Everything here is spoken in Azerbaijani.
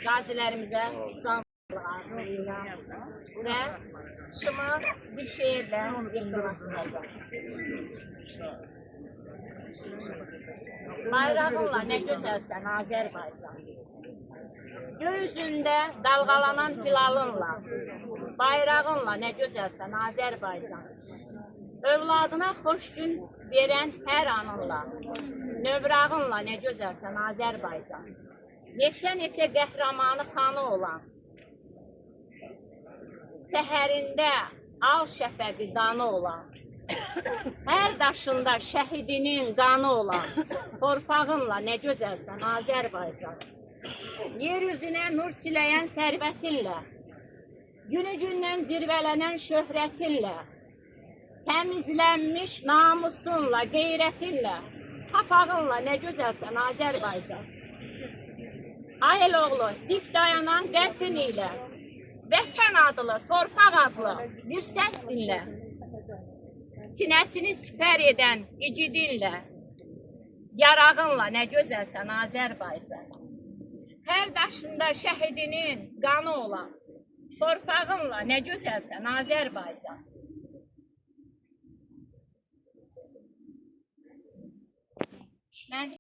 Qazilərimizə can sağlığı və çıxışımı bir şeirlə yekunlaşdıracağım. Bayrağınla nə gözəlsən Azərbaycan. Göy üzündə dalğalanan hilalınla, bayrağınla nə gözəlsən Azərbaycan. Övladına xoş gün verən hər anınla, növrağınla nə gözəlsən Azərbaycan. Neçə qəhrəmanı xanı olan, səhərində al şəfəqi danı olan, hər daşında şəhidinin qanı olan, torpağınla nə gözəlsən Azərbaycan. Yeryüzünə nur çiləyən sərvətinlə, günü-gündən zirvələnən şöhrətinlə, təmizlənmiş namusunla, qeyrətinlə, papağınla nə gözəlsən Azərbaycan. Ay el oğlu, dik dayanan qəlbin ilə, vətən adlı, torpaq adlı bir səs dinlə, sinəsini sipər edən icidinlə, yarağınla nə gözəlsən Azərbaycan. Hər daşında şəhidinin qanı olan, torpağınla nə gözəlsən Azərbaycan. Mən